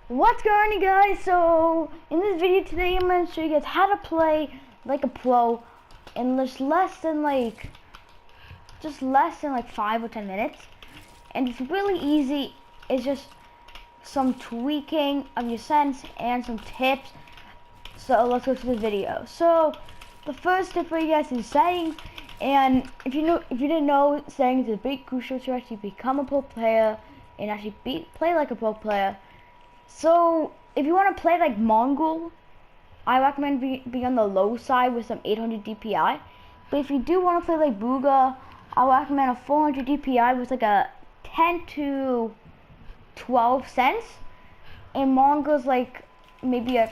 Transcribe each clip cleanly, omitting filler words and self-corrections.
What's going on, guys? So in this video today I'm going to show you guys how to play like a pro in just less than like 5 or 10 minutes, and it's really easy. It's just some tweaking of your sense and some tips. So let's go to the video. So the first tip for you guys is settings, and if you didn't know, settings is very crucial to actually become a pro player and actually play like a pro player. So if you want to play like mongraal, I recommend be on the low side with some 800 DPI. But if you do want to play like bugha, I recommend a 400 DPI with like a 10 to 12 cents. And mongraal's like maybe a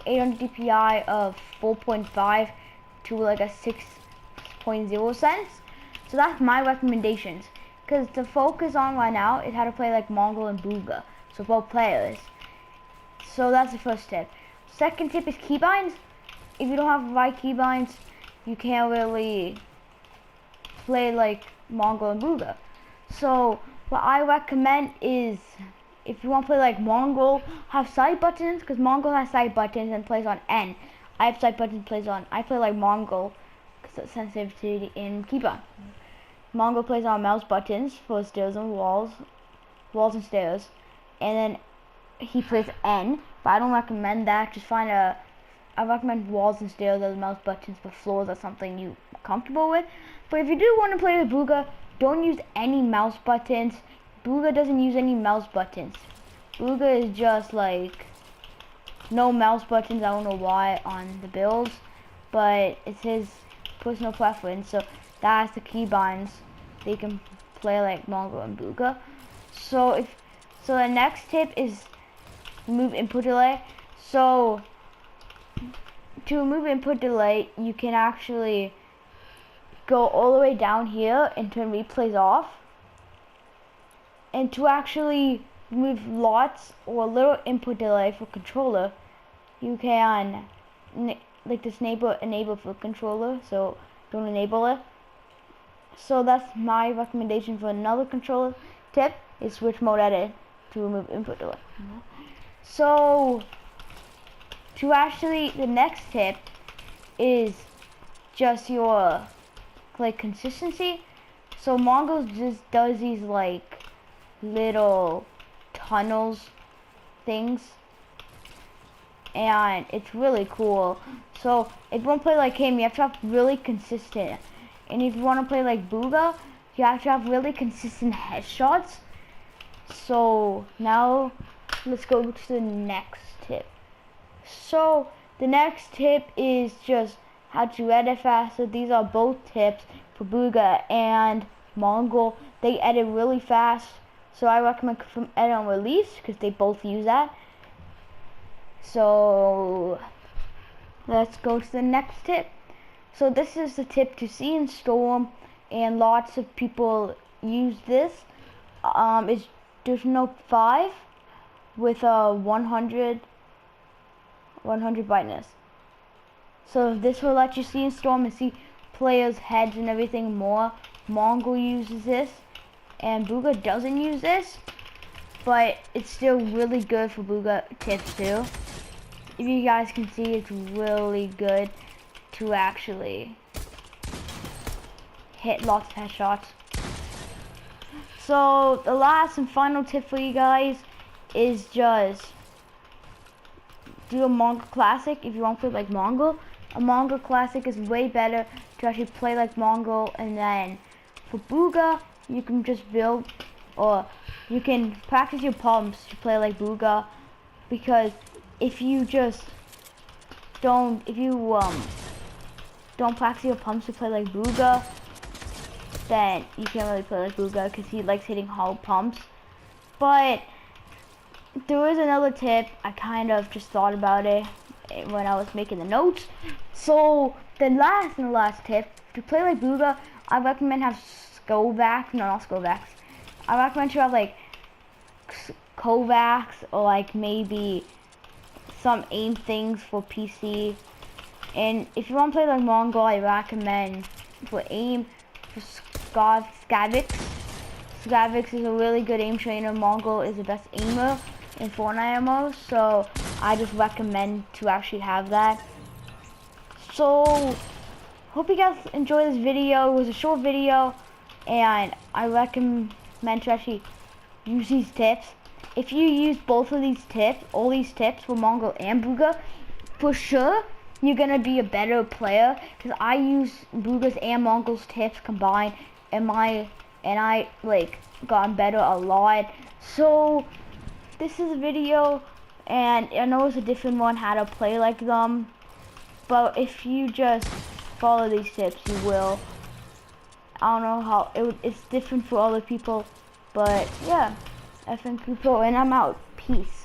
800 DPI of 4.5 to like a 6.0 cents. So that's my recommendations. Because the focus on right now is how to play like mongraal and bugha. So both players. So that's the first tip. Second tip is keybinds. If you don't have the right keybinds, you can't really play like mongraal and bugha. So what I recommend is, if you want to play like mongraal, have side buttons, because mongraal has side buttons and plays on N. I have side buttons plays on. I play like mongraal because it's sensitivity in keybind. Mongraal plays on mouse buttons for stairs and walls and stairs. And then he plays N, but I don't recommend that. Just I recommend walls and stairs as mouse buttons, but floors are something you're comfortable with. But if you do want to play with bugha, don't use any mouse buttons. Bugha doesn't use any mouse buttons. Bugha is just like no mouse buttons. I don't know why on the builds, but it's his personal preference. So that's the keybinds. They can play like mongraal and bugha. So the next tip is remove input delay. So to remove input delay, you can actually go all the way down here and turn replays off. And to actually remove lots or little input delay for controller, you can like this enable for controller, so don't enable it. So that's my recommendation for another controller tip, is switch mode edit to remove input delay. So the next tip is just your like consistency. So mongraal just does these like little tunnels things, and it's really cool. So if you want to play like him, you have to have really consistent. And if you want to play like bugha, you have to have really consistent headshots. So now let's go to the next tip. So the next tip is just how to edit faster. These are both tips for bugha and mongraal. They edit really fast, so I recommend from edit on release because they both use that. So let's go to the next tip. So this is the tip to see in Storm, and lots of people use this. It's there's no 5 with a 100 brightness. So this will let you see in Storm and see players' heads and everything more. mongraal uses this, and bugha doesn't use this, but it's still really good for bugha tips too. If you guys can see, it's really good to actually hit lots of headshots. So the last and final tip for you guys is just do a mongraal classic. If you want to play like mongraal, a mongraal classic is way better to actually play like mongraal. And then for bugha, you can just build, or you can practice your pumps to play like bugha, because if you just don't practice your pumps to play like bugha, then you can't really play like bugha because he likes hitting hollow pumps. But there is another tip. I kind of just thought about it when I was making the notes. So the last tip, to play like bugha, I recommend have not Skovaks. I recommend you have like Kovacs, or like maybe some aim things for PC. And if you want to play like mongraal, I recommend for aim for Skavix. Skavix is a really good aim trainer. mongraal is the best aimer. in Fortnite mode, so I just recommend to actually have that. So hope you guys enjoy this video. It was a short video, and I recommend to actually use these tips. If you use both of these tips, all these tips for mongraal and bugha, for sure you're gonna be a better player, because I use bughas and mongraal's tips combined, and I like gotten better a lot. So this is a video, and I know it's a different one how to play like them, but if you just follow these tips, you will. I don't know how it's different for other people, but yeah. I think people, and I'm out. Peace.